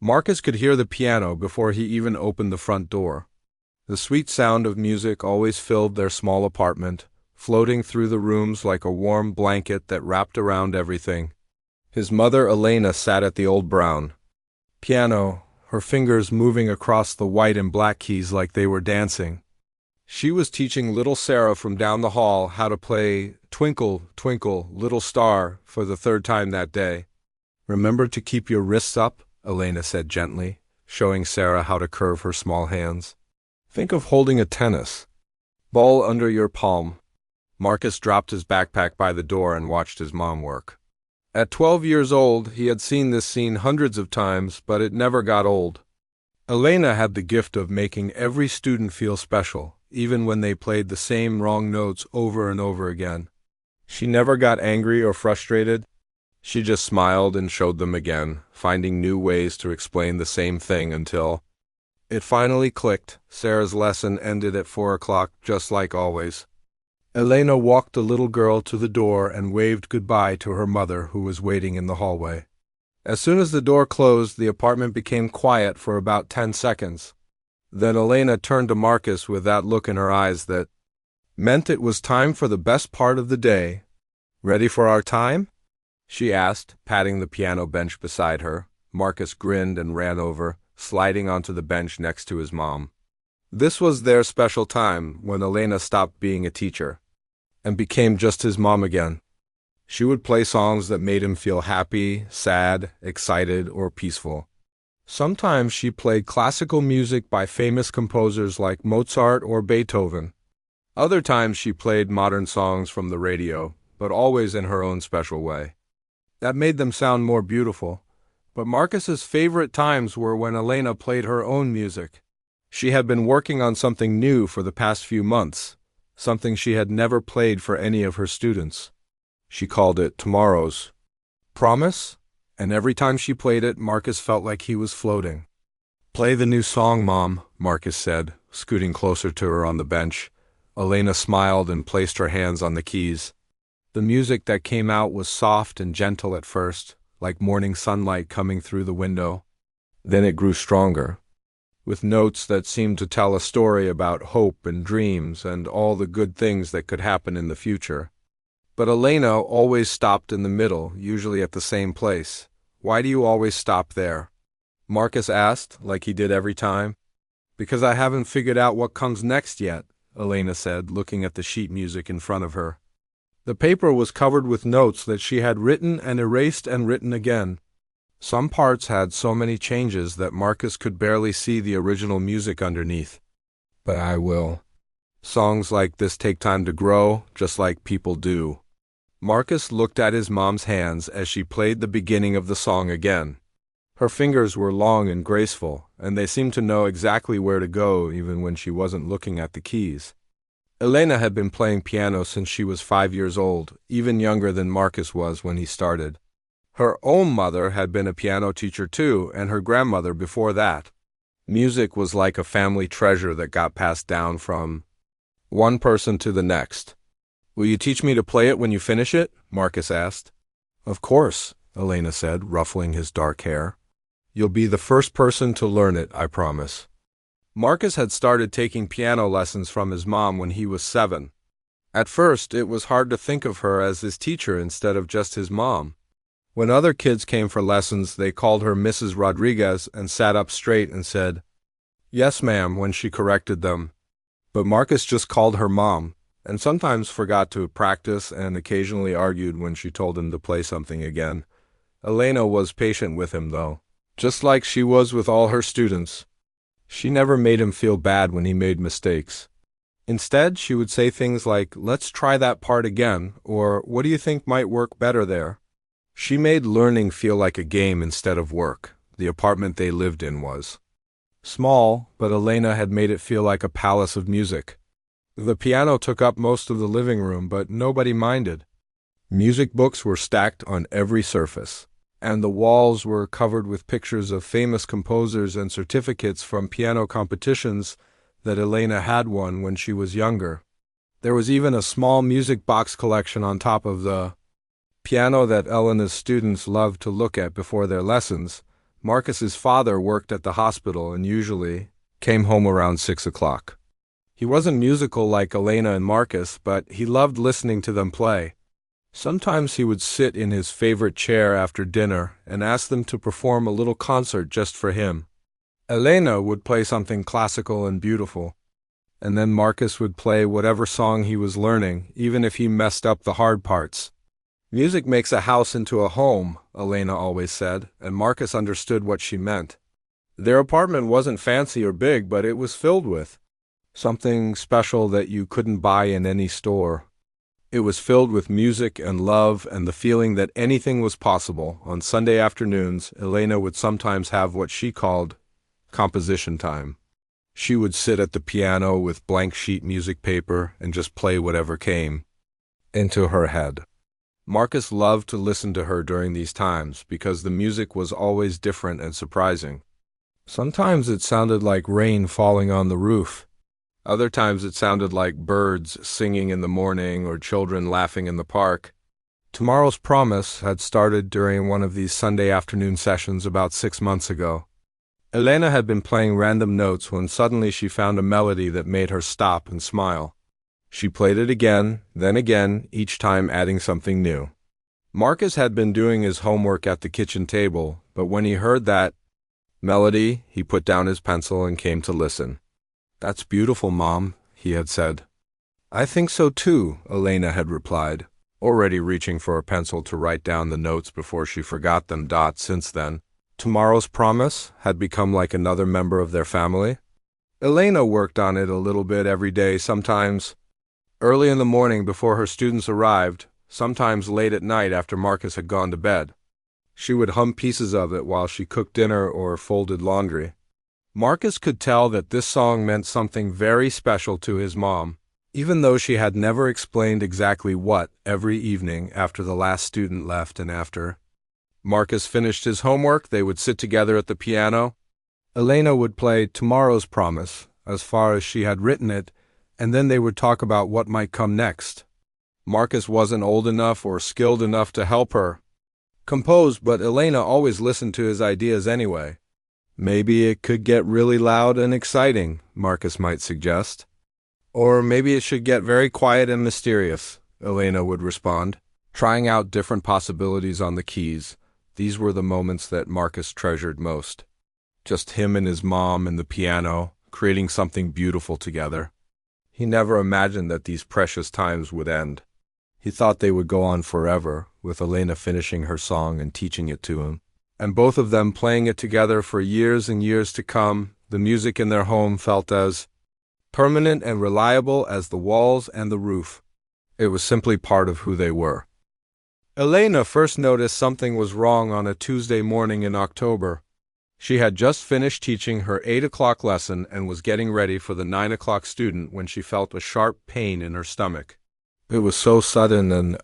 Marcus could hear the piano before he even opened the front door. The sweet sound of music always filled their small apartment, floating through the rooms like a warm blanket that wrapped around everything. His mother, Elena, sat at the old brown piano, her fingers moving across the white and black keys like they were dancing. She was teaching little Sarah from down the hall how to play Twinkle, Twinkle, Little Star for the third time that day. "Remember to keep your wrists up," Elena said gently, showing Sarah how to curve her small hands. "Think of holding a tennis ball under your palm." Marcus dropped his backpack by the door and watched his mom work. At 12 years old, he had seen this scene hundreds of times, but it never got old. Elena had the gift of making every student feel special, even when they played the same wrong notes over and over again. She never got angry or frustrated. She just smiled and showed them again, finding new ways to explain the same thing until it finally clicked. Sarah's lesson ended at 4 o'clock, just like always. Elena walked the little girl to the door and waved goodbye to her mother, who was waiting in the hallway. As soon as the door closed, the apartment became quiet for about 10 seconds. Then Elena turned to Marcus with that look in her eyes that meant it was time for the best part of the day. "Ready for our time?" she asked, patting the piano bench beside her. Marcus grinned and ran over, sliding onto the bench next to his mom. This was their special time, when Elena stopped being a teacher and became just his mom again. She would play songs that made him feel happy, sad, excited, or peaceful. Sometimes she played classical music by famous composers like Mozart or Beethoven. Other times she played modern songs from the radio, but always in her own special way. That made them sound more beautiful. But Marcus's favorite times were when Elena played her own music. She had been working on something new for the past few months, something she had never played for any of her students. She called it Tomorrow's Promise, and every time she played it, Marcus felt like he was floating. "Play the new song, Mom," Marcus said, scooting closer to her on the bench. Elena smiled and placed her hands on the keys. The music that came out was soft and gentle at first, like morning sunlight coming through the window. Then it grew stronger, with notes that seemed to tell a story about hope and dreams and all the good things that could happen in the future. But Elena always stopped in the middle, usually at the same place. "Why do you always stop there?" Marcus asked, like he did every time. "Because I haven't figured out what comes next yet," Elena said, looking at the sheet music in front of her. The paper was covered with notes that she had written and erased and written again. Some parts had so many changes that Marcus could barely see the original music underneath. "But I will. Songs like this take time to grow, just like people do." Marcus looked at his mom's hands as she played the beginning of the song again. Her fingers were long and graceful, and they seemed to know exactly where to go even when she wasn't looking at the keys. Elena had been playing piano since she was 5 years old, even younger than Marcus was when he started. Her own mother had been a piano teacher too, and her grandmother before that. Music was like a family treasure that got passed down from one person to the next. "Will you teach me to play it when you finish it?" Marcus asked. "Of course," Elena said, ruffling his dark hair. "You'll be the first person to learn it, I promise." Marcus had started taking piano lessons from his mom when he was 7. At first, it was hard to think of her as his teacher instead of just his mom. When other kids came for lessons, they called her Mrs. Rodriguez and sat up straight and said, "Yes, ma'am," when she corrected them. But Marcus just called her Mom, and sometimes forgot to practice and occasionally argued when she told him to play something again. Elena was patient with him, though, just like she was with all her students. She never made him feel bad when he made mistakes. Instead, she would say things like, "Let's try that part again," or "What do you think might work better there?" She made learning feel like a game instead of work. The apartment they lived in was small, but Elena had made it feel like a palace of music. The piano took up most of the living room, but nobody minded. Music books were stacked on every surface, and the walls were covered with pictures of famous composers and certificates from piano competitions that Elena had won when she was younger. There was even a small music box collection on top of the piano that Elena's students loved to look at before their lessons. Marcus's father worked at the hospital and usually came home around 6 o'clock. He wasn't musical like Elena and Marcus, but he loved listening to them play. Sometimes he would sit in his favorite chair after dinner and ask them to perform a little concert just for him. Elena would play something classical and beautiful, and then Marcus would play whatever song he was learning, even if he messed up the hard parts. Music makes a house into a home, Elena always said, and Marcus understood what she meant. Their apartment wasn't fancy or big, but it was filled with something special that you couldn't buy in any store. It was filled with music and love and the feeling that anything was possible. On Sunday afternoons, Elena would sometimes have what she called composition time. She would sit at the piano with blank sheet music paper and just play whatever came into her head. Marcus loved to listen to her during these times because the music was always different and surprising. Sometimes it sounded like rain falling on the roof. Other times it sounded like birds singing in the morning or children laughing in the park. Tomorrow's Promise had started during one of these Sunday afternoon sessions about 6 months ago. Elena had been playing random notes when suddenly she found a melody that made her stop and smile. She played it again, then again, each time adding something new. Marcus had been doing his homework at the kitchen table, but when he heard that melody, he put down his pencil and came to listen. "That's beautiful, Mom," he had said. "I think so too," Elena had replied, already reaching for a pencil to write down the notes before she forgot them. Since then, Tomorrow's Promise had become like another member of their family. Elena worked on it a little bit every day, sometimes early in the morning before her students arrived, sometimes late at night after Marcus had gone to bed. She would hum pieces of it while she cooked dinner or folded laundry. Marcus could tell that this song meant something very special to his mom, even though she had never explained exactly what every evening after the last student left and after Marcus finished his homework. They would sit together at the piano. Elena would play Tomorrow's Promise as far as she had written it, and then they would talk about what might come next. Marcus wasn't old enough or skilled enough to help her compose, but Elena always listened to his ideas anyway. "Maybe it could get really loud and exciting," Marcus might suggest. "Or maybe it should get very quiet and mysterious," Elena would respond, trying out different possibilities on the keys. These were the moments that Marcus treasured most. Just him and his mom and the piano, creating something beautiful together. He never imagined that these precious times would end. He thought they would go on forever, with Elena finishing her song and teaching it to him, and both of them playing it together for years and years to come. The music in their home felt as permanent and reliable as the walls and the roof. It was simply part of who they were. Elena first noticed something was wrong on a Tuesday morning in October. She had just finished teaching her 8 o'clock lesson and was getting ready for the 9 o'clock student when she felt a sharp pain in her stomach. It was so sudden and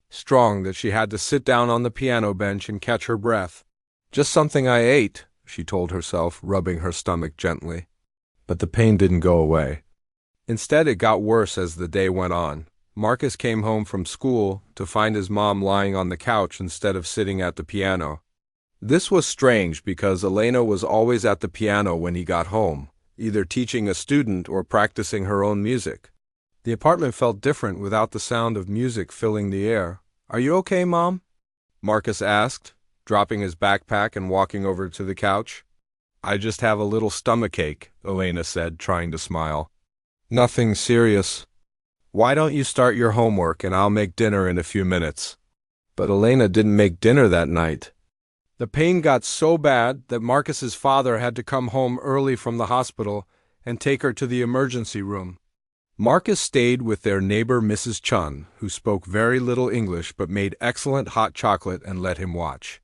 strong that she had to sit down on the piano bench and catch her breath. "Just something I ate," she told herself, rubbing her stomach gently. But the pain didn't go away. Instead, it got worse as the day went on. Marcus came home from school to find his mom lying on the couch instead of sitting at the piano. This was strange because Elena was always at the piano when he got home, either teaching a student or practicing her own music. The apartment felt different without the sound of music filling the air. "Are you okay, Mom?" Marcus asked, dropping his backpack and walking over to the couch. "I just have a little stomachache," Elena said, trying to smile. "Nothing serious. Why don't you start your homework and I'll make dinner in a few minutes?" But Elena didn't make dinner that night. The pain got so bad that Marcus's father had to come home early from the hospital and take her to the emergency room. Marcus stayed with their neighbor Mrs. Chun, who spoke very little English but made excellent hot chocolate and let him watch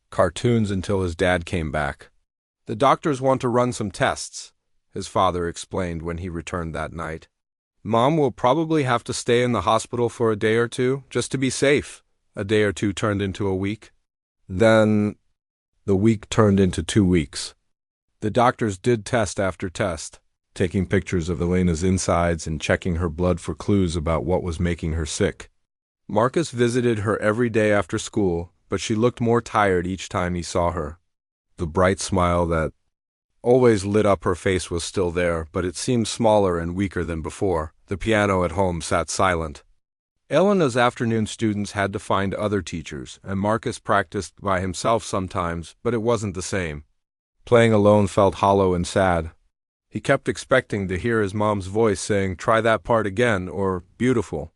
cartoons until his dad came back. "The doctors want to run some tests," his father explained when he returned that night. "Mom will probably have to stay in the hospital for a day or two, just to be safe." A day or two turned into a week. Then the week turned into 2 weeks. The doctors did test after test, taking pictures of Elena's insides and checking her blood for clues about what was making her sick. Marcus visited her every day after school, but she looked more tired each time he saw her. The bright smile that always lit up her face was still there, but it seemed smaller and weaker than before. The piano at home sat silent. Elena's afternoon students had to find other teachers, and Marcus practiced by himself sometimes, but it wasn't the same. Playing alone felt hollow and sad. He kept expecting to hear his mom's voice saying, "Try that part again," or "Beautiful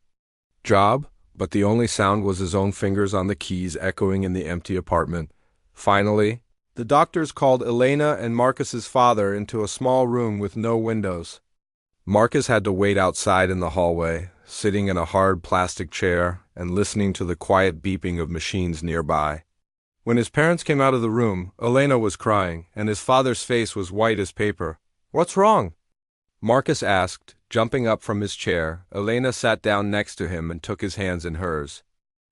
job," but the only sound was his own fingers on the keys echoing in the empty apartment. Finally, the doctors called Elena and Marcus's father into a small room with no windows. Marcus had to wait outside in the hallway, sitting in a hard plastic chair and listening to the quiet beeping of machines nearby. When his parents came out of the room, Elena was crying, and his father's face was white as paper. "What's wrong?" Marcus asked, jumping up from his chair. Elena sat down next to him and took his hands in hers.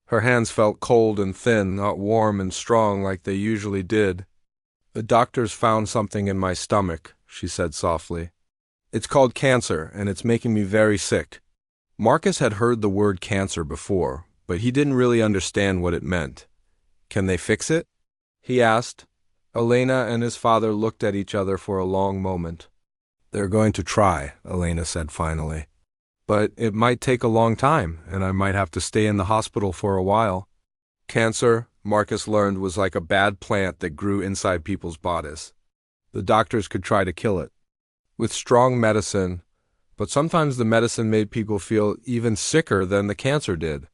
Her hands felt cold and thin, not warm and strong like they usually did. "The doctors found something in my stomach," she said softly. "It's called cancer, and it's making me very sick." Marcus had heard the word cancer before, but he didn't really understand what it meant. "Can they fix it?" he asked. Elena and his father looked at each other for a long moment. "They're going to try," Elena said finally. "But it might take a long time, and I might have to stay in the hospital for a while." Cancer, Marcus learned, was like a bad plant that grew inside people's bodies. The doctors could try to kill it with strong medicine, but sometimes the medicine made people feel even sicker than the cancer did.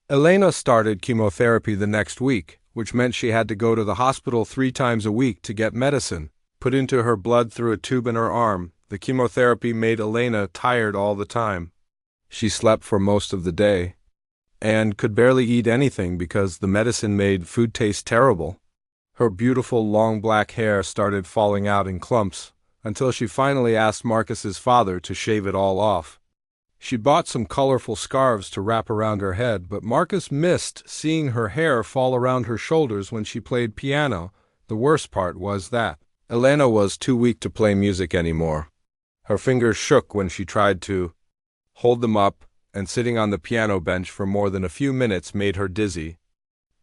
Elena started chemotherapy the next week, which meant she had to go to the hospital 3 times a week to get medicine put into her blood through a tube in her arm. The chemotherapy made Elena tired all the time. She slept for most of the day and could barely eat anything because the medicine made food taste terrible. Her beautiful long black hair started falling out in clumps until she finally asked Marcus's father to shave it all off. She bought some colorful scarves to wrap around her head, but Marcus missed seeing her hair fall around her shoulders when she played piano. The worst part was that Elena was too weak to play music anymore. Her fingers shook when she tried to hold them up, and sitting on the piano bench for more than a few minutes made her dizzy.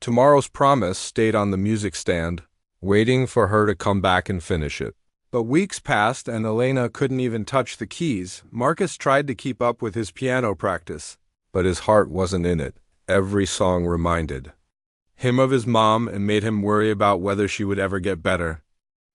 Tomorrow's Promise stayed on the music stand, waiting for her to come back and finish it. But weeks passed and Elena couldn't even touch the keys. Marcus tried to keep up with his piano practice, but his heart wasn't in it. Every song reminded him of his mom and made him worry about whether she would ever get better.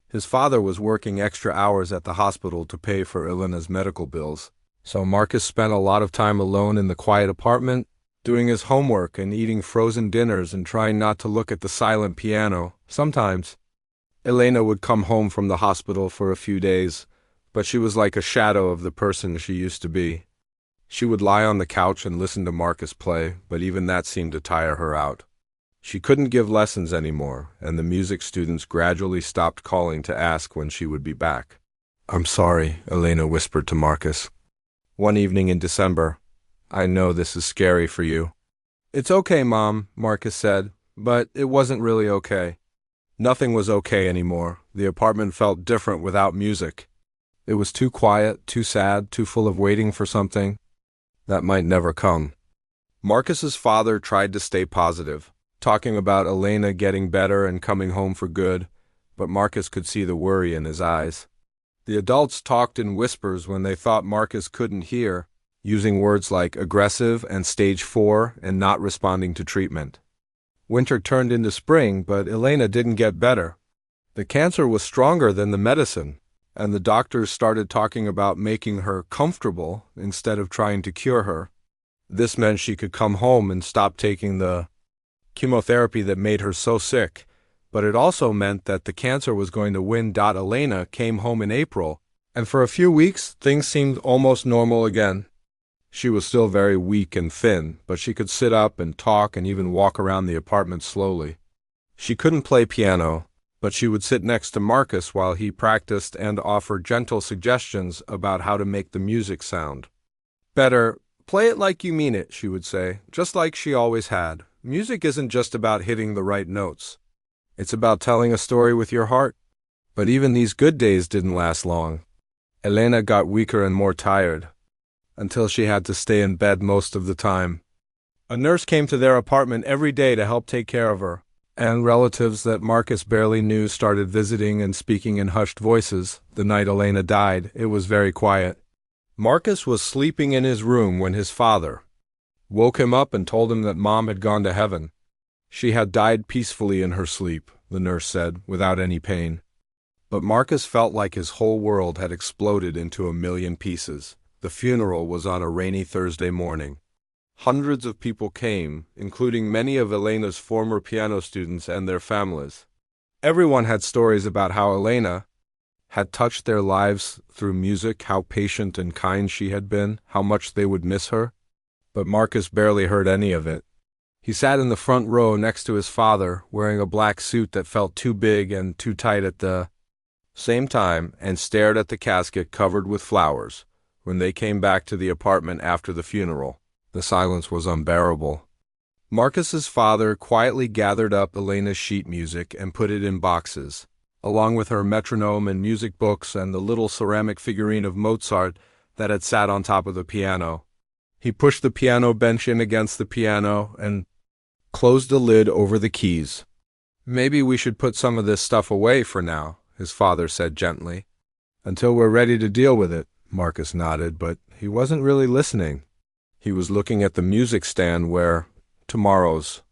His father was working extra hours at the hospital to pay for Elena's medical bills, so Marcus spent a lot of time alone in the quiet apartment, doing his homework and eating frozen dinners and trying not to look at the silent piano. Sometimes Elena would come home from the hospital for a few days, but she was like a shadow of the person she used to be. She would lie on the couch and listen to Marcus play, but even that seemed to tire her out. She couldn't give lessons anymore, and the music students gradually stopped calling to ask when she would be back. "I'm sorry," Elena whispered to Marcus one evening in December. "I know this is scary for you." "It's okay, Mom," Marcus said, but it wasn't really okay. Nothing was okay anymore. The apartment felt different without music. It was too quiet, too sad, too full of waiting for something that might never come. Marcus's father tried to stay positive, talking about Elena getting better and coming home for good, but Marcus could see the worry in his eyes. The adults talked in whispers when they thought Marcus couldn't hear, using words like aggressive and stage 4 and not responding to treatment. Winter turned into spring, but Elena didn't get better. The cancer was stronger than the medicine, and the doctors started talking about making her comfortable instead of trying to cure her. This meant she could come home and stop taking the chemotherapy that made her so sick, but it also meant that the cancer was going to win. Elena came home in April, and for a few weeks things seemed almost normal again. She was still very weak and thin, but she could sit up and talk and even walk around the apartment slowly. She couldn't play piano, but she would sit next to Marcus while he practiced and offer gentle suggestions about how to make the music sound better. "Play it like you mean it," she would say, just like she always had. "Music isn't just about hitting the right notes. It's about telling a story with your heart." But even these good days didn't last long. Elena got weaker and more tired, until she had to stay in bed most of the time. A nurse came to their apartment every day to help take care of her. And relatives that Marcus barely knew started visiting and speaking in hushed voices. The night Elena died, it was very quiet. Marcus was sleeping in his room when his father woke him up and told him that Mom had gone to heaven. She had died peacefully in her sleep, the nurse said, without any pain. But Marcus felt like his whole world had exploded into a million pieces. The funeral was on a rainy Thursday morning. Hundreds of people came, including many of Elena's former piano students and their families. Everyone had stories about how Elena had touched their lives through music, how patient and kind she had been, how much they would miss her. But Marcus barely heard any of it. He sat in the front row next to his father, wearing a black suit that felt too big and too tight at the same time, and stared at the casket covered with flowers. When they came back to the apartment after the funeral, the silence was unbearable. Marcus's father quietly gathered up Elena's sheet music and put it in boxes, along with her metronome and music books and the little ceramic figurine of Mozart that had sat on top of the piano. He pushed the piano bench in against the piano and closed the lid over the keys. "Maybe we should put some of this stuff away for now," his father said gently. "Until we're ready to deal with it." Marcus nodded, but he wasn't really listening. He was looking at the music stand where Tomorrow's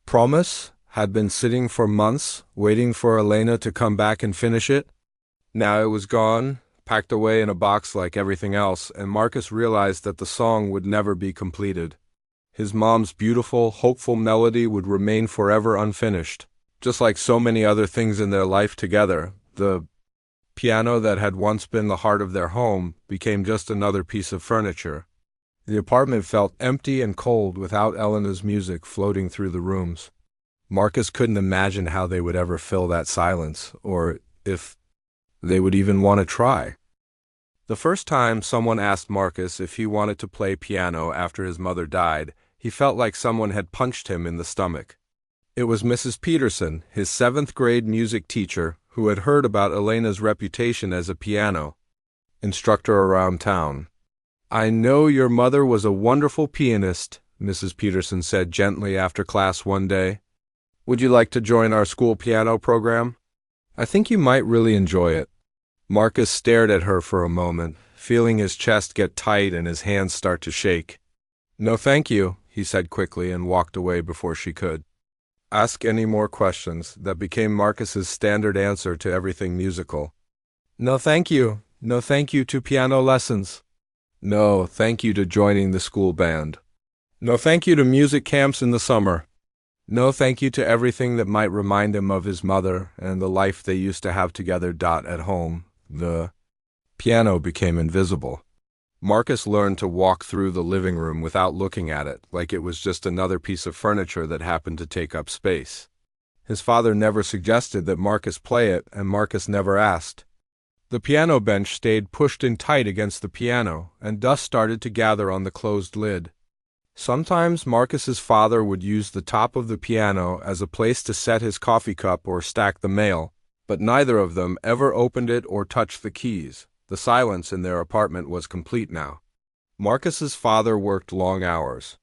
Promise had been sitting for months, waiting for Elena to come back and finish it. Now it was gone, packed away in a box like everything else, and Marcus realized that the song would never be completed. His mom's beautiful, hopeful melody would remain forever unfinished. Just like so many other things in their life together, the piano that had once been the heart of their home became just another piece of furniture. The apartment felt empty and cold without Elena's music floating through the rooms. Marcus couldn't imagine how they would ever fill that silence, or if they would even want to try. The first time someone asked Marcus if he wanted to play piano after his mother died, he felt like someone had punched him in the stomach. It was Mrs. Peterson, his 7th grade music teacher, who had heard about Elena's reputation as a piano instructor around town. "I know your mother was a wonderful pianist," Mrs. Peterson said gently after class one day. "Would you like to join our school piano program? I think you might really enjoy it." Marcus stared at her for a moment, feeling his chest get tight and his hands start to shake. "No, thank you," he said quickly and walked away before she could ask any more questions. That became Marcus's standard answer to everything musical. "No, thank you. No, thank you to piano lessons. No, thank you to joining the school band. No, thank you to music camps in the summer. No, thank you to everything that might remind him of his mother and the life they used to have together. At home, the piano became invisible. Marcus learned to walk through the living room without looking at it, like it was just another piece of furniture that happened to take up space. His father never suggested that Marcus play it, and Marcus never asked. The piano bench stayed pushed in tight against the piano, and dust started to gather on the closed lid. Sometimes Marcus's father would use the top of the piano as a place to set his coffee cup or stack the mail, but neither of them ever opened it or touched the keys. The silence in their apartment was complete now. Marcus's father worked long hours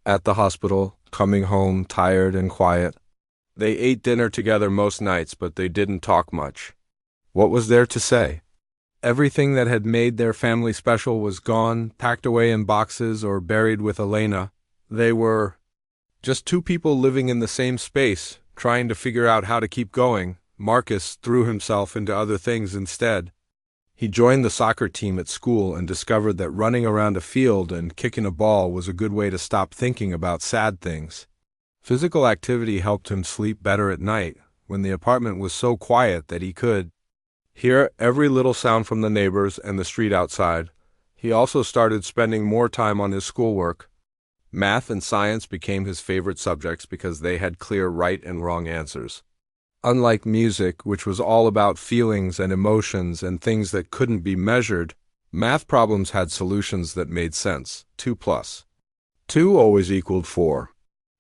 at the hospital, coming home tired and quiet. They ate dinner together most nights, but they didn't talk much. What was there to say? Everything that had made their family special was gone, packed away in boxes or buried with Elena. They were just two people living in the same space, trying to figure out how to keep going. Marcus threw himself into other things instead. He joined the soccer team at school and discovered that running around a field and kicking a ball was a good way to stop thinking about sad things. Physical activity helped him sleep better at night, when the apartment was so quiet that he could hear every little sound from the neighbors and the street outside. He also started spending more time on his schoolwork. Math and science became his favorite subjects because they had clear right and wrong answers. Unlike music, which was all about feelings and emotions and things that couldn't be measured, math problems had solutions that made sense. 2 plus 2 always equaled 4.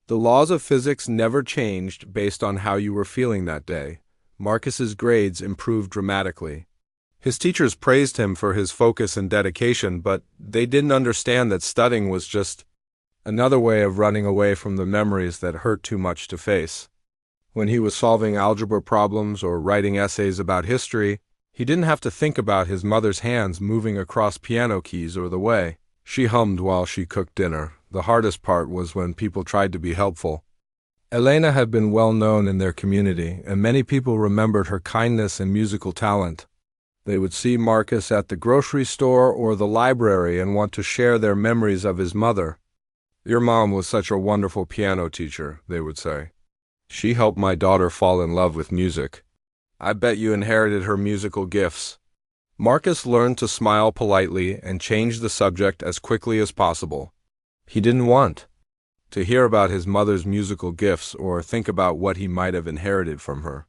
The laws of physics never changed based on how you were feeling that day. Marcus's grades improved dramatically. His teachers praised him for his focus and dedication, but they didn't understand that studying was just another way of running away from the memories that hurt too much to face. When he was solving algebra problems or writing essays about history, he didn't have to think about his mother's hands moving across piano keys or the way she hummed while she cooked dinner. The hardest part was when people tried to be helpful. Elena had been well known in their community, and many people remembered her kindness and musical talent. They would see Marcus at the grocery store or the library and want to share their memories of his mother. "Your mom was such a wonderful piano teacher," they would say. "She helped my daughter fall in love with music. I bet you inherited her musical gifts." Marcus learned to smile politely and change the subject as quickly as possible. He didn't want to hear about his mother's musical gifts or think about what he might have inherited from her.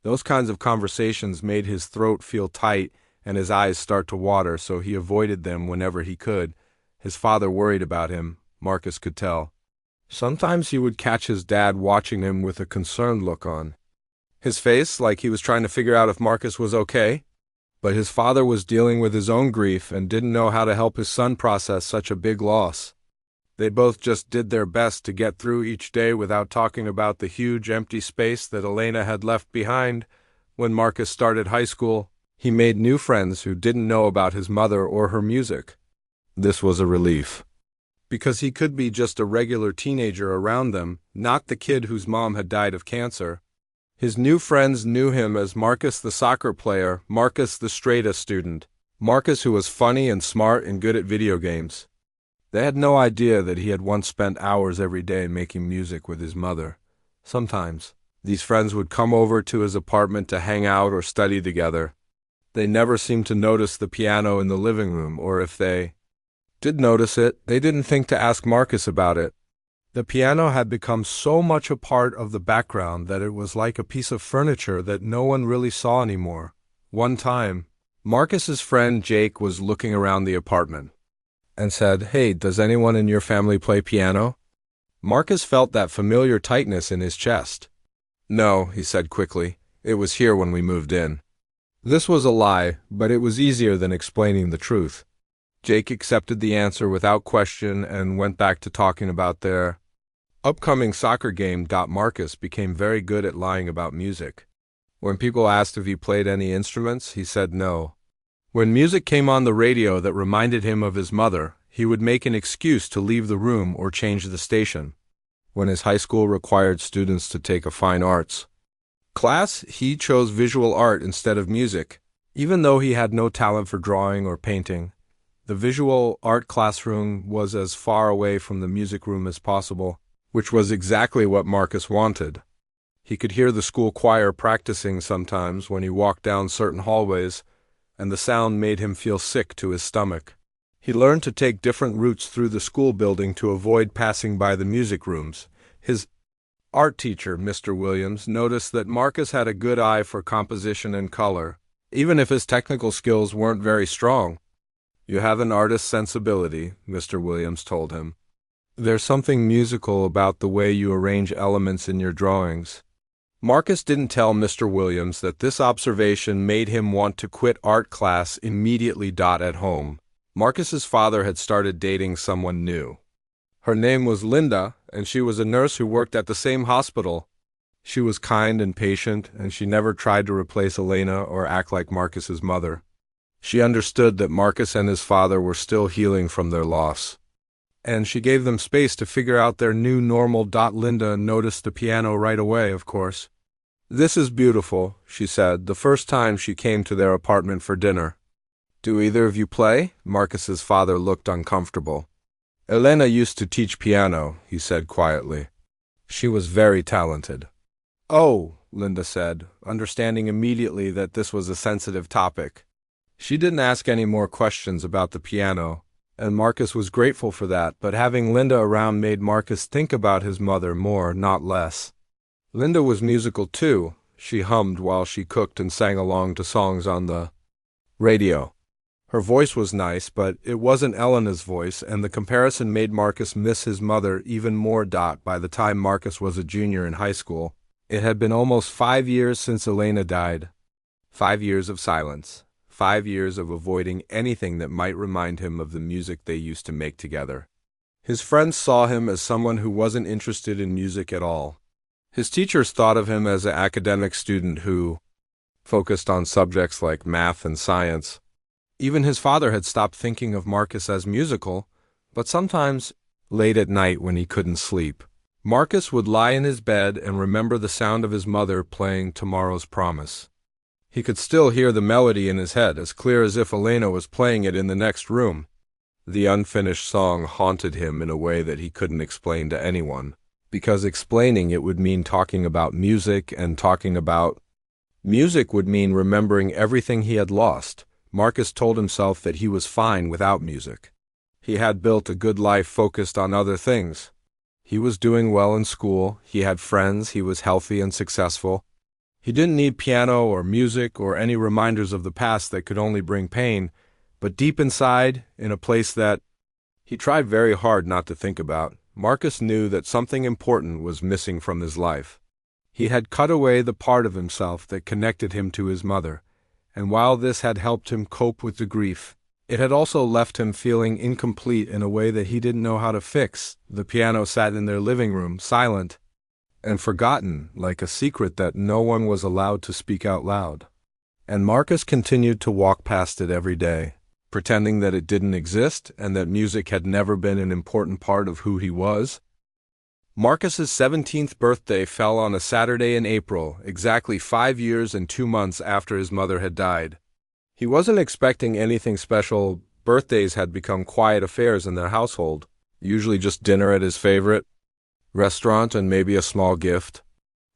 Those kinds of conversations made his throat feel tight and his eyes start to water, so he avoided them whenever he could. His father worried about him, Marcus could tell. Sometimes he would catch his dad watching him with a concerned look on his face, like he was trying to figure out if Marcus was okay. But his father was dealing with his own grief and didn't know how to help his son process such a big loss. They both just did their best to get through each day without talking about the huge empty space that Elena had left behind. When Marcus started high school, he made new friends who didn't know about his mother or her music. This was a relief, because he could be just a regular teenager around them, not the kid whose mom had died of cancer. His new friends knew him as Marcus the soccer player, Marcus the straight-A student, Marcus who was funny and smart and good at video games. They had no idea that he had once spent hours every day making music with his mother. Sometimes, these friends would come over to his apartment to hang out or study together. They never seemed to notice the piano in the living room, or if they did notice it, they didn't think to ask Marcus about it. The piano had become so much a part of the background that it was like a piece of furniture that no one really saw anymore. One time, Marcus's friend Jake was looking around the apartment and said, "Hey, does anyone in your family play piano?" Marcus felt that familiar tightness in his chest. "No," he said quickly. "It was here when we moved in." This was a lie, but it was easier than explaining the truth. Jake accepted the answer without question and went back to talking about their upcoming soccer game. Marcus became very good at lying about music. When people asked if he played any instruments, he said no. When music came on the radio that reminded him of his mother, he would make an excuse to leave the room or change the station. When his high school required students to take a fine arts class, he chose visual art instead of music. Even though he had no talent for drawing or painting, the visual art classroom was as far away from the music room as possible, which was exactly what Marcus wanted. He could hear the school choir practicing sometimes when he walked down certain hallways, and the sound made him feel sick to his stomach. He learned to take different routes through the school building to avoid passing by the music rooms. His art teacher, Mr. Williams, noticed that Marcus had a good eye for composition and color, even if his technical skills weren't very strong. "You have an artist's sensibility," Mr. Williams told him. "There's something musical about the way you arrange elements in your drawings." Marcus didn't tell Mr. Williams that this observation made him want to quit art class immediately. At home, Marcus's father had started dating someone new. Her name was Linda, and she was a nurse who worked at the same hospital. She was kind and patient, and she never tried to replace Elena or act like Marcus's mother. She understood that Marcus and his father were still healing from their loss, and she gave them space to figure out their new normal. Linda noticed the piano right away, of course. "This is beautiful," she said, the first time she came to their apartment for dinner. "Do either of you play?" Marcus's father looked uncomfortable. "Elena used to teach piano," he said quietly. "She was very talented." "Oh," Linda said, understanding immediately that this was a sensitive topic. She didn't ask any more questions about the piano, and Marcus was grateful for that, but having Linda around made Marcus think about his mother more, not less. Linda was musical too. She hummed while she cooked and sang along to songs on the radio. Her voice was nice, but it wasn't Elena's voice, and the comparison made Marcus miss his mother even more. By the time Marcus was a junior in high school, it had been almost 5 years since Elena died. 5 years of silence. 5 years of avoiding anything that might remind him of the music they used to make together. His friends saw him as someone who wasn't interested in music at all. His teachers thought of him as an academic student who focused on subjects like math and science. Even his father had stopped thinking of Marcus as musical, but sometimes, late at night when he couldn't sleep, Marcus would lie in his bed and remember the sound of his mother playing Tomorrow's Promise. He could still hear the melody in his head, as clear as if Elena was playing it in the next room. The unfinished song haunted him in a way that he couldn't explain to anyone, because explaining it would mean talking about music, and talking about music would mean remembering everything he had lost. Marcus told himself that he was fine without music. He had built a good life focused on other things. He was doing well in school, he had friends, he was healthy and successful. He didn't need piano or music or any reminders of the past that could only bring pain, but deep inside, in a place that he tried very hard not to think about, Marcus knew that something important was missing from his life. He had cut away the part of himself that connected him to his mother, and while this had helped him cope with the grief, it had also left him feeling incomplete in a way that he didn't know how to fix. The piano sat in their living room, silent and forgotten, like a secret that no one was allowed to speak out loud. And Marcus continued to walk past it every day, pretending that it didn't exist and that music had never been an important part of who he was. Marcus's 17th birthday fell on a Saturday in April, exactly 5 years and 2 months after his mother had died. He wasn't expecting anything special. Birthdays had become quiet affairs in their household, usually just dinner at his favorite restaurant and maybe a small gift.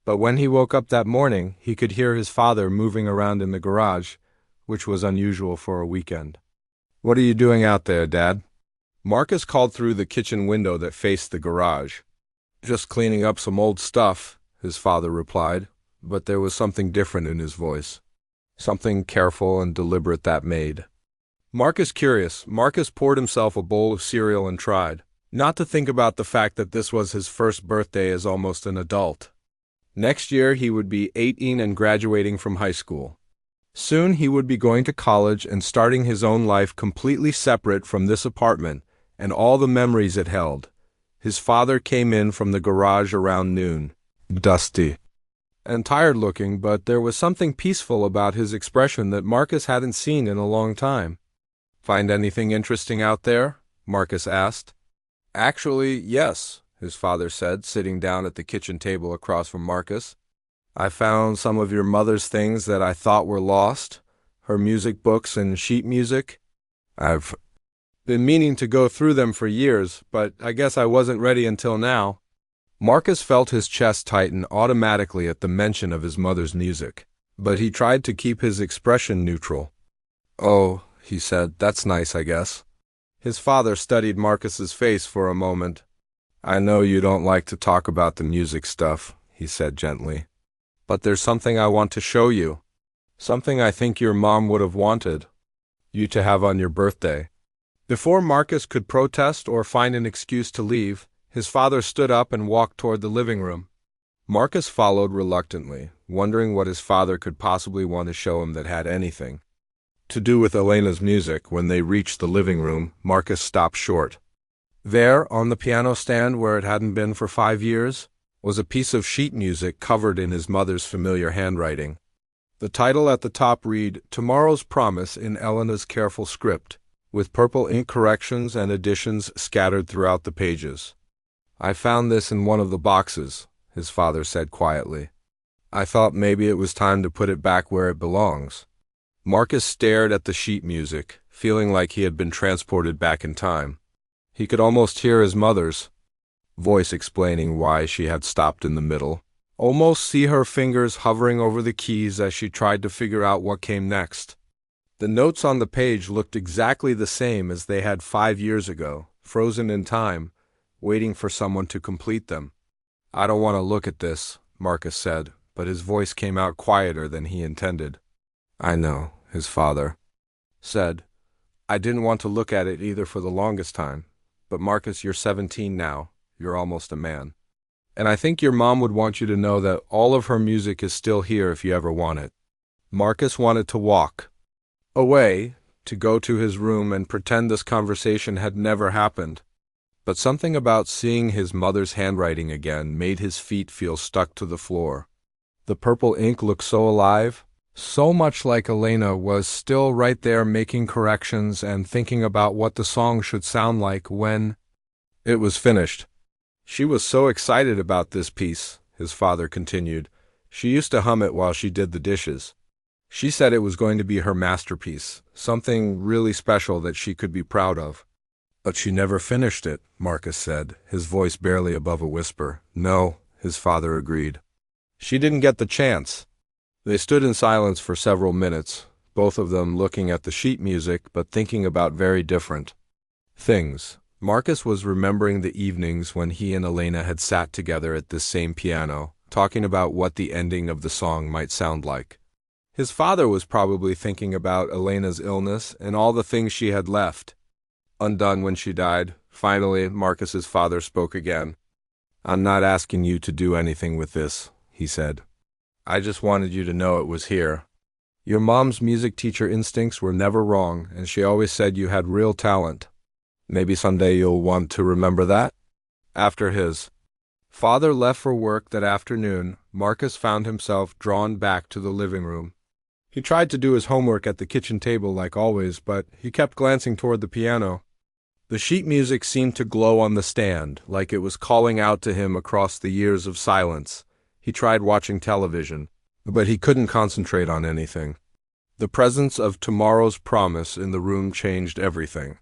But when he woke up that morning, he could hear his father moving around in the garage, which was unusual for a weekend. "What are you doing out there, Dad?" Marcus called through the kitchen window that faced the garage. "Just cleaning up some old stuff," his father replied, but there was something different in his voice. Something careful and deliberate that made Marcus curious. Marcus poured himself a bowl of cereal and tried not to think about the fact that this was his first birthday as almost an adult. Next year he would be 18 and graduating from high school. Soon he would be going to college and starting his own life completely separate from this apartment and all the memories it held. His father came in from the garage around noon, dusty and tired-looking, but there was something peaceful about his expression that Marcus hadn't seen in a long time. "Find anything interesting out there?" Marcus asked. "Actually, yes," his father said, sitting down at the kitchen table across from Marcus. "I found some of your mother's things that I thought were lost, her music books and sheet music. I've been meaning to go through them for years, but I guess I wasn't ready until now." Marcus felt his chest tighten automatically at the mention of his mother's music, but he tried to keep his expression neutral. "Oh," he said, "that's nice, I guess." His father studied Marcus's face for a moment. "I know you don't like to talk about the music stuff," he said gently, "but there's something I want to show you. Something I think your mom would have wanted you to have on your birthday." Before Marcus could protest or find an excuse to leave, his father stood up and walked toward the living room. Marcus followed reluctantly, wondering what his father could possibly want to show him that had anything to do with Elena's music. When they reached the living room, Marcus stopped short. There, on the piano stand where it hadn't been for 5 years, was a piece of sheet music covered in his mother's familiar handwriting. The title at the top read, "Tomorrow's Promise," in Elena's careful script, with purple ink corrections and additions scattered throughout the pages. "I found this in one of the boxes," his father said quietly. "I thought maybe it was time to put it back where it belongs." Marcus stared at the sheet music, feeling like he had been transported back in time. He could almost hear his mother's voice explaining why she had stopped in the middle, almost see her fingers hovering over the keys as she tried to figure out what came next. The notes on the page looked exactly the same as they had 5 years ago, frozen in time, waiting for someone to complete them. "I don't want to look at this," Marcus said, but his voice came out quieter than he intended. "I know," his father said. "I didn't want to look at it either for the longest time. But Marcus, you're 17 now. You're almost a man. And I think your mom would want you to know that all of her music is still here if you ever want it." Marcus wanted to walk away, to go to his room and pretend this conversation had never happened. but something about seeing his mother's handwriting again made his feet feel stuck to the floor. The purple ink looked so alive, so much like Elena was still right there making corrections and thinking about what the song should sound like when it was finished. She was so excited about this piece, his father continued. She used to hum it while she did the dishes. She said it was going to be her masterpiece, something really special that she could be proud of. But she never finished it, Marcus said, his voice barely above a whisper. No, his father agreed. She didn't get the chance. They stood in silence for several minutes, both of them looking at the sheet music but thinking about very different things. Marcus was remembering the evenings when he and Elena had sat together at this same piano, talking about what the ending of the song might sound like. His father was probably thinking about Elena's illness and all the things she had left undone when she died. Finally, Marcus's father spoke again. "I'm not asking you to do anything with this," he said. "I just wanted you to know it was here. Your mom's music teacher instincts were never wrong, and she always said you had real talent. Maybe someday you'll want to remember that?" After his father left for work that afternoon, Marcus found himself drawn back to the living room. He tried to do his homework at the kitchen table like always, but he kept glancing toward the piano. The sheet music seemed to glow on the stand, like it was calling out to him across the years of silence. He tried watching television, but he couldn't concentrate on anything. The presence of Tomorrow's Promise in the room changed everything,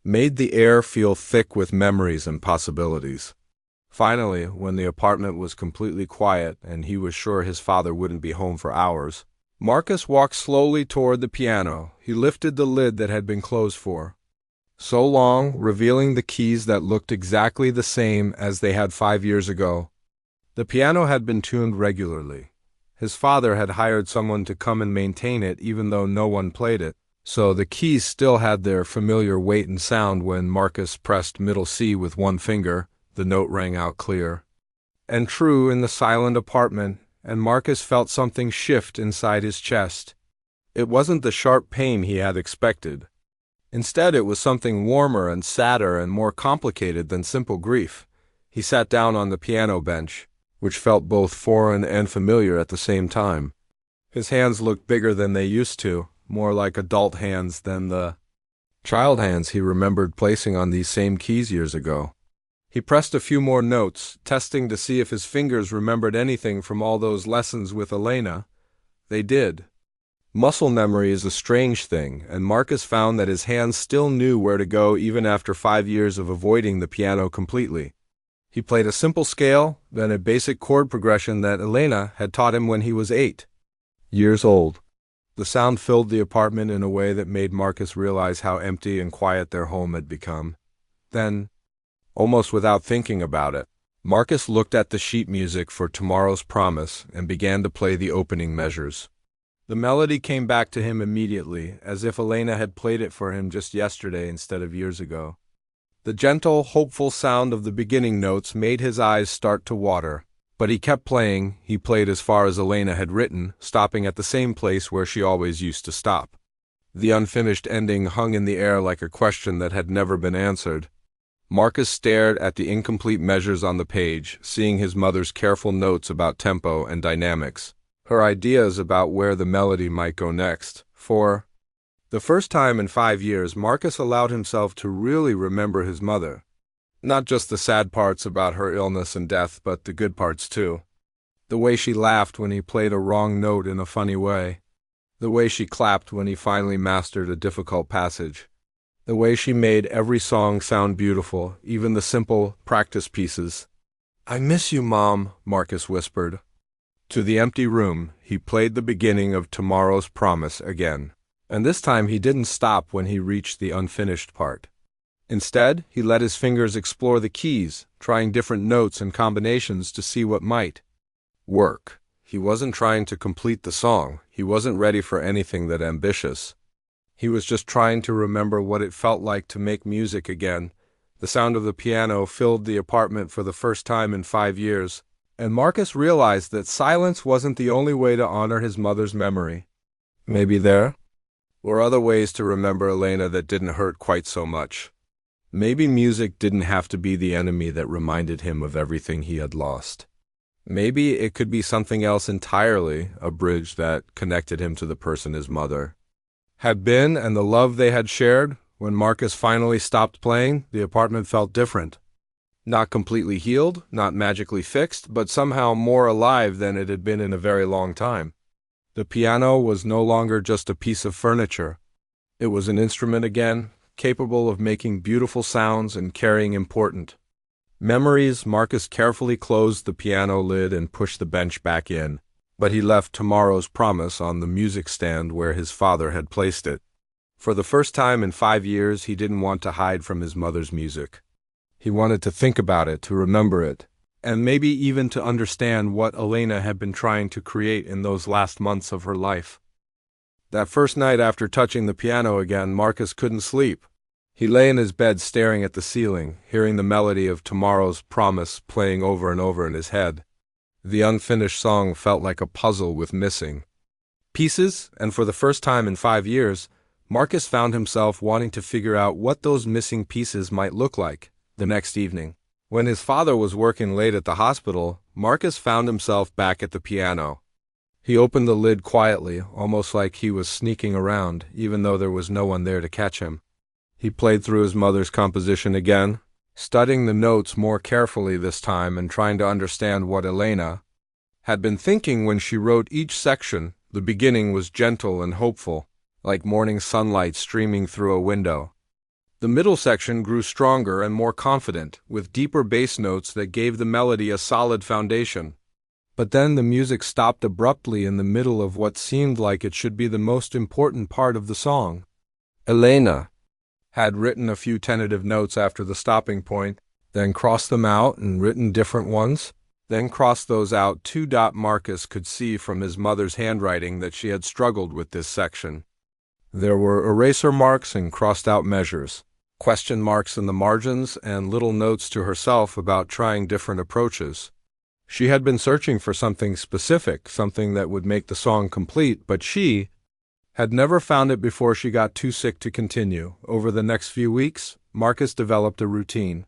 made the air feel thick with memories and possibilities. Finally, when the apartment was completely quiet and he was sure his father wouldn't be home for hours, Marcus walked slowly toward the piano. He lifted the lid that had been closed for so long, revealing the keys that looked exactly the same as they had 5 years ago. The piano had been tuned regularly. His father had hired someone to come and maintain it even though no one played it, so the keys still had their familiar weight and sound. When Marcus pressed middle C with one finger, the note rang out clear and true in the silent apartment, and Marcus felt something shift inside his chest. It wasn't the sharp pain he had expected. Instead, it was something warmer and sadder and more complicated than simple grief. He sat down on the piano bench, which felt both foreign and familiar at the same time. His hands looked bigger than they used to, more like adult hands than the child hands he remembered placing on these same keys years ago. He pressed a few more notes, testing to see if his fingers remembered anything from all those lessons with Elena. They did. Muscle memory is a strange thing, and Marcus found that his hands still knew where to go even after 5 years of avoiding the piano completely. He played a simple scale, then a basic chord progression that Elena had taught him when he was 8 years old. The sound filled the apartment in a way that made Marcus realize how empty and quiet their home had become. Then, almost without thinking about it, Marcus looked at the sheet music for Tomorrow's Promise and began to play the opening measures. The melody came back to him immediately, as if Elena had played it for him just yesterday instead of years ago. The gentle, hopeful sound of the beginning notes made his eyes start to water, but he kept playing. He played as far as Elena had written, stopping at the same place where she always used to stop. The unfinished ending hung in the air like a question that had never been answered. Marcus stared at the incomplete measures on the page, seeing his mother's careful notes about tempo and dynamics, her ideas about where the melody might go next. For the first time in 5 years, Marcus allowed himself to really remember his mother. Not just the sad parts about her illness and death, but the good parts too. The way she laughed when he played a wrong note in a funny way. The way she clapped when he finally mastered a difficult passage. The way she made every song sound beautiful, even the simple practice pieces. "I miss you, Mom," Marcus whispered. To the empty room, he played the beginning of Tomorrow's Promise again. And this time he didn't stop when he reached the unfinished part. Instead, he let his fingers explore the keys, trying different notes and combinations to see what might work. He wasn't trying to complete the song. He wasn't ready for anything that ambitious. He was just trying to remember what it felt like to make music again. The sound of the piano filled the apartment for the first time in 5 years, and Marcus realized that silence wasn't the only way to honor his mother's memory. Maybe there were other ways to remember Elena that didn't hurt quite so much. Maybe music didn't have to be the enemy that reminded him of everything he had lost. Maybe it could be something else entirely, a bridge that connected him to the person his mother had been and the love they had shared. When Marcus finally stopped playing, the apartment felt different. Not completely healed, not magically fixed, but somehow more alive than it had been in a very long time. The piano was no longer just a piece of furniture. It was an instrument again, capable of making beautiful sounds and carrying important memories. Marcus carefully closed the piano lid and pushed the bench back in, but he left Tomorrow's Promise on the music stand where his father had placed it. For the first time in 5 years, he didn't want to hide from his mother's music. He wanted to think about it, to remember it, and maybe even to understand what Elena had been trying to create in those last months of her life. That first night after touching the piano again, Marcus couldn't sleep. He lay in his bed staring at the ceiling, hearing the melody of Tomorrow's Promise playing over and over in his head. The unfinished song felt like a puzzle with missing pieces, and for the first time in 5 years, Marcus found himself wanting to figure out what those missing pieces might look like. The next evening, when his father was working late at the hospital, Marcus found himself back at the piano. He opened the lid quietly, almost like he was sneaking around, even though there was no one there to catch him. He played through his mother's composition again, studying the notes more carefully this time and trying to understand what Elena had been thinking when she wrote each section. The beginning was gentle and hopeful, like morning sunlight streaming through a window. The middle section grew stronger and more confident, with deeper bass notes that gave the melody a solid foundation. But then the music stopped abruptly in the middle of what seemed like it should be the most important part of the song. Elena had written a few tentative notes after the stopping point, then crossed them out and written different ones, then crossed those out too. Marcus could see from his mother's handwriting that she had struggled with this section. There were eraser marks and crossed-out measures, question marks in the margins, and little notes to herself about trying different approaches. She had been searching for something specific, something that would make the song complete, but she had never found it before she got too sick to continue. Over the next few weeks, Marcus developed a routine.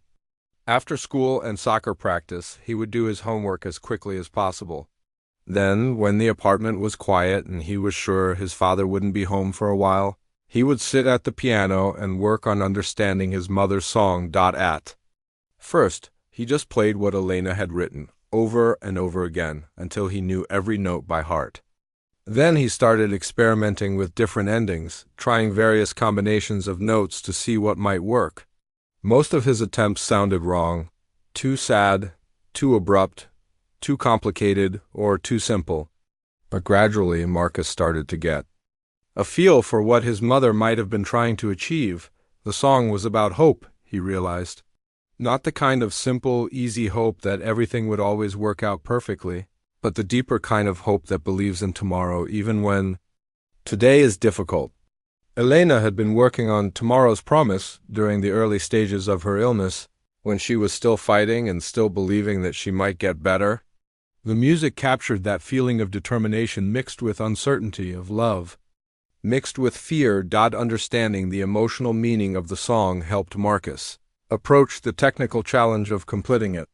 After school and soccer practice, he would do his homework as quickly as possible. Then, when the apartment was quiet and he was sure his father wouldn't be home for a while, he would sit at the piano and work on understanding his mother's song. At first, he just played what Elena had written, over and over again, until he knew every note by heart. Then he started experimenting with different endings, trying various combinations of notes to see what might work. Most of his attempts sounded wrong, too sad, too abrupt, too complicated, or too simple. But gradually, Marcus started to get a feel for what his mother might have been trying to achieve. The song was about hope, he realized. Not the kind of simple, easy hope that everything would always work out perfectly, but the deeper kind of hope that believes in tomorrow even when today is difficult. Elena had been working on Tomorrow's Promise during the early stages of her illness, when she was still fighting and still believing that she might get better. The music captured that feeling of determination mixed with uncertainty, of love, mixed with fear. Understanding the emotional meaning of the song helped Marcus approach the technical challenge of completing it.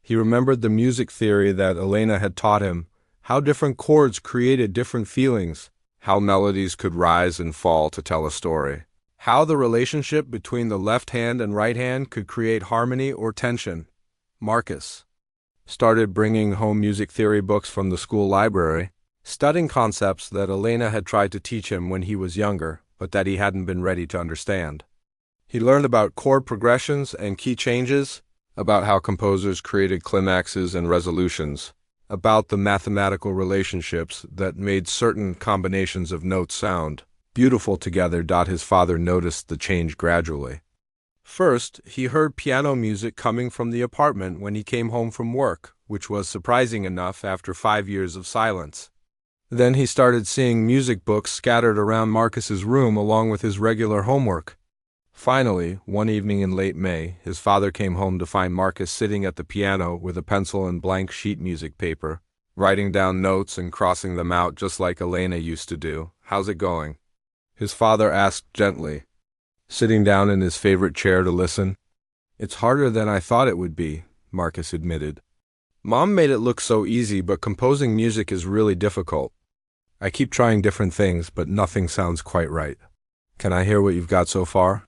He remembered the music theory that Elena had taught him, how different chords created different feelings, how melodies could rise and fall to tell a story, how the relationship between the left hand and right hand could create harmony or tension. Marcus started bringing home music theory books from the school library, studying concepts that Elena had tried to teach him when he was younger, but that he hadn't been ready to understand. He learned about chord progressions and key changes, about how composers created climaxes and resolutions, about the mathematical relationships that made certain combinations of notes sound beautiful together. His father noticed the change gradually. First, he heard piano music coming from the apartment when he came home from work, which was surprising enough after 5 years of silence. Then he started seeing music books scattered around Marcus's room along with his regular homework. Finally, one evening in late May, his father came home to find Marcus sitting at the piano with a pencil and blank sheet music paper, writing down notes and crossing them out just like Elena used to do. "How's it going?" his father asked gently. sitting down in his favorite chair to listen. "It's harder than I thought it would be," Marcus admitted. "Mom made it look so easy, but composing music is really difficult. I keep trying different things, but nothing sounds quite right. Can I hear what you've got so far?"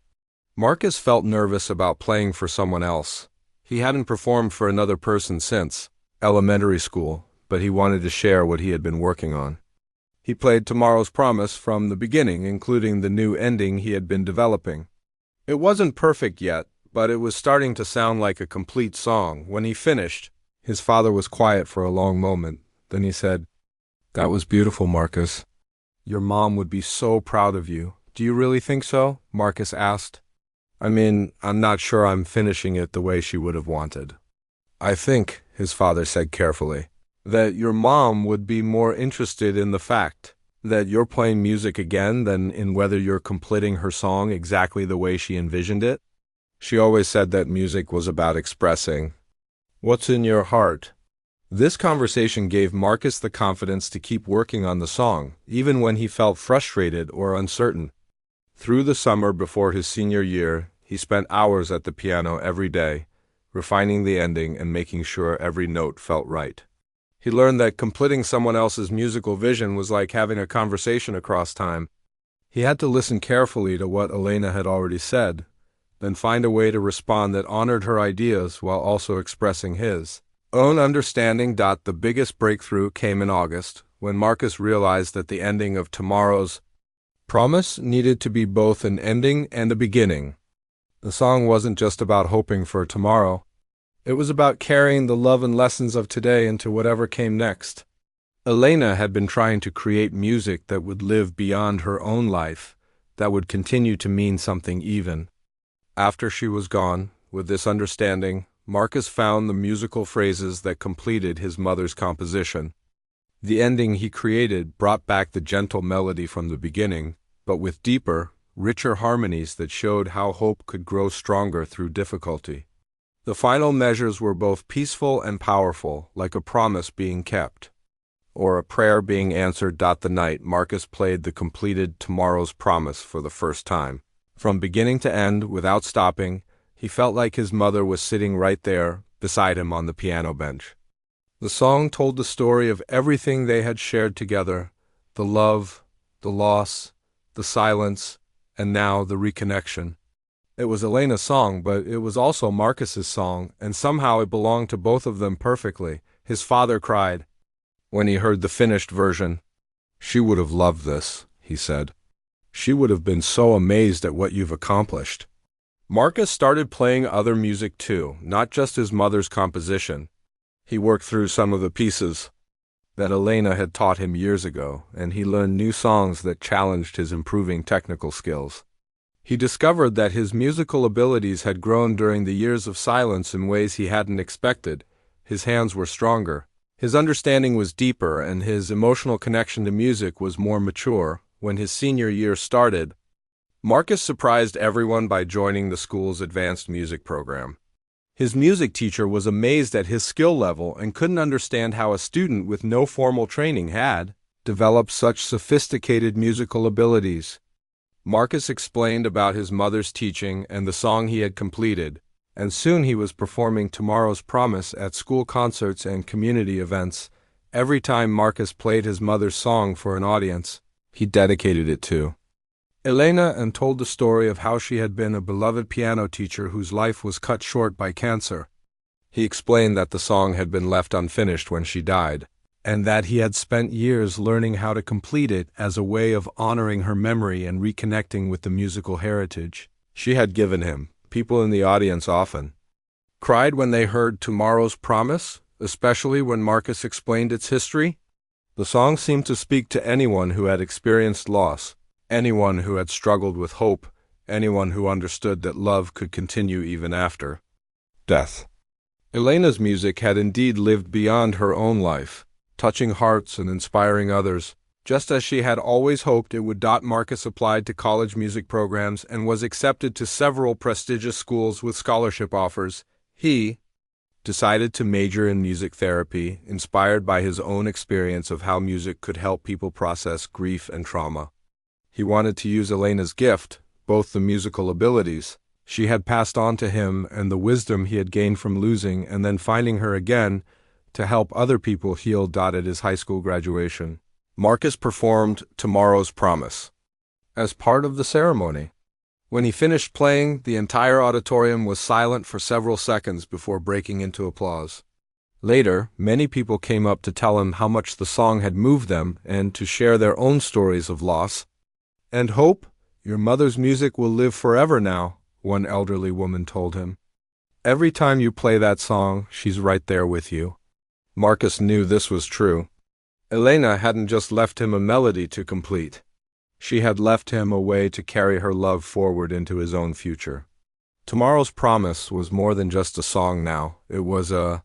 Marcus felt nervous about playing for someone else. He hadn't performed for another person since elementary school, but he wanted to share what he had been working on. He played Tomorrow's Promise from the beginning, including the new ending he had been developing. It wasn't perfect yet, but it was starting to sound like a complete song. When he finished, his father was quiet for a long moment. Then he said, "That was beautiful, Marcus. Your mom would be so proud of you." "Do you really think so?" Marcus asked. "I mean, I'm not sure I'm finishing it the way she would have wanted." "I think," his father said carefully, "that your mom would be more interested in the fact that you're playing music again than in whether you're completing her song exactly the way she envisioned it. She always said that music was about expressing what's in your heart." This conversation gave Marcus the confidence to keep working on the song, even when he felt frustrated or uncertain. Through the summer before his senior year, he spent hours at the piano every day, refining the ending and making sure every note felt right. He learned that completing someone else's musical vision was like having a conversation across time. He had to listen carefully to what Elena had already said, then find a way to respond that honored her ideas while also expressing his own understanding. The biggest breakthrough came in August, when Marcus realized that the ending of Tomorrow's Promise needed to be both an ending and a beginning. The song wasn't just about hoping for tomorrow. It was about carrying the love and lessons of today into whatever came next. Elena had been trying to create music that would live beyond her own life, that would continue to mean something even after she was gone. With this understanding, Marcus found the musical phrases that completed his mother's composition. The ending he created brought back the gentle melody from the beginning, but with deeper, richer harmonies that showed how hope could grow stronger through difficulty. The final measures were both peaceful and powerful, like a promise being kept, or a prayer being answered. The night Marcus played the completed Tomorrow's Promise for the first time, from beginning to end, without stopping, he felt like his mother was sitting right there, beside him on the piano bench. The song told the story of everything they had shared together, the love, the loss, the silence, and now the reconnection. It was Elena's song, but it was also Marcus's song, and somehow it belonged to both of them perfectly. His father cried when he heard the finished version. "She would have loved this," he said. "She would have been so amazed at what you've accomplished." Marcus started playing other music too, not just his mother's composition. He worked through some of the pieces that Elena had taught him years ago, and he learned new songs that challenged his improving technical skills. He discovered that his musical abilities had grown during the years of silence in ways he hadn't expected. His hands were stronger, his understanding was deeper, and his emotional connection to music was more mature. When his senior year started, Marcus surprised everyone by joining the school's advanced music program. His music teacher was amazed at his skill level and couldn't understand how a student with no formal training had developed such sophisticated musical abilities. Marcus explained about his mother's teaching and the song he had completed, and soon he was performing Tomorrow's Promise at school concerts and community events. Every time Marcus played his mother's song for an audience, he dedicated it to Elena and told the story of how she had been a beloved piano teacher whose life was cut short by cancer. He explained that the song had been left unfinished when she died, and that he had spent years learning how to complete it as a way of honoring her memory and reconnecting with the musical heritage she had given him. People in the audience often cried when they heard Tomorrow's Promise, especially when Marcus explained its history. The song seemed to speak to anyone who had experienced loss, anyone who had struggled with hope, anyone who understood that love could continue even after death. Elena's music had indeed lived beyond her own life, touching hearts and inspiring others, just as she had always hoped it would. Marcus applied to college music programs and was accepted to several prestigious schools with scholarship offers. He decided to major in music therapy, inspired by his own experience of how music could help people process grief and trauma. He wanted to use Elena's gift, both the musical abilities she had passed on to him and the wisdom he had gained from losing and then finding her again to help other people heal. At his high school graduation, Marcus performed Tomorrow's Promise as part of the ceremony. When he finished playing, the entire auditorium was silent for several seconds before breaking into applause. Later, many people came up to tell him how much the song had moved them and to share their own stories of loss and hope. "Your mother's music will live forever now," one elderly woman told him. "Every time you play that song, she's right there with you." Marcus knew this was true. Elena hadn't just left him a melody to complete. She had left him a way to carry her love forward into his own future. Tomorrow's Promise was more than just a song now. It was a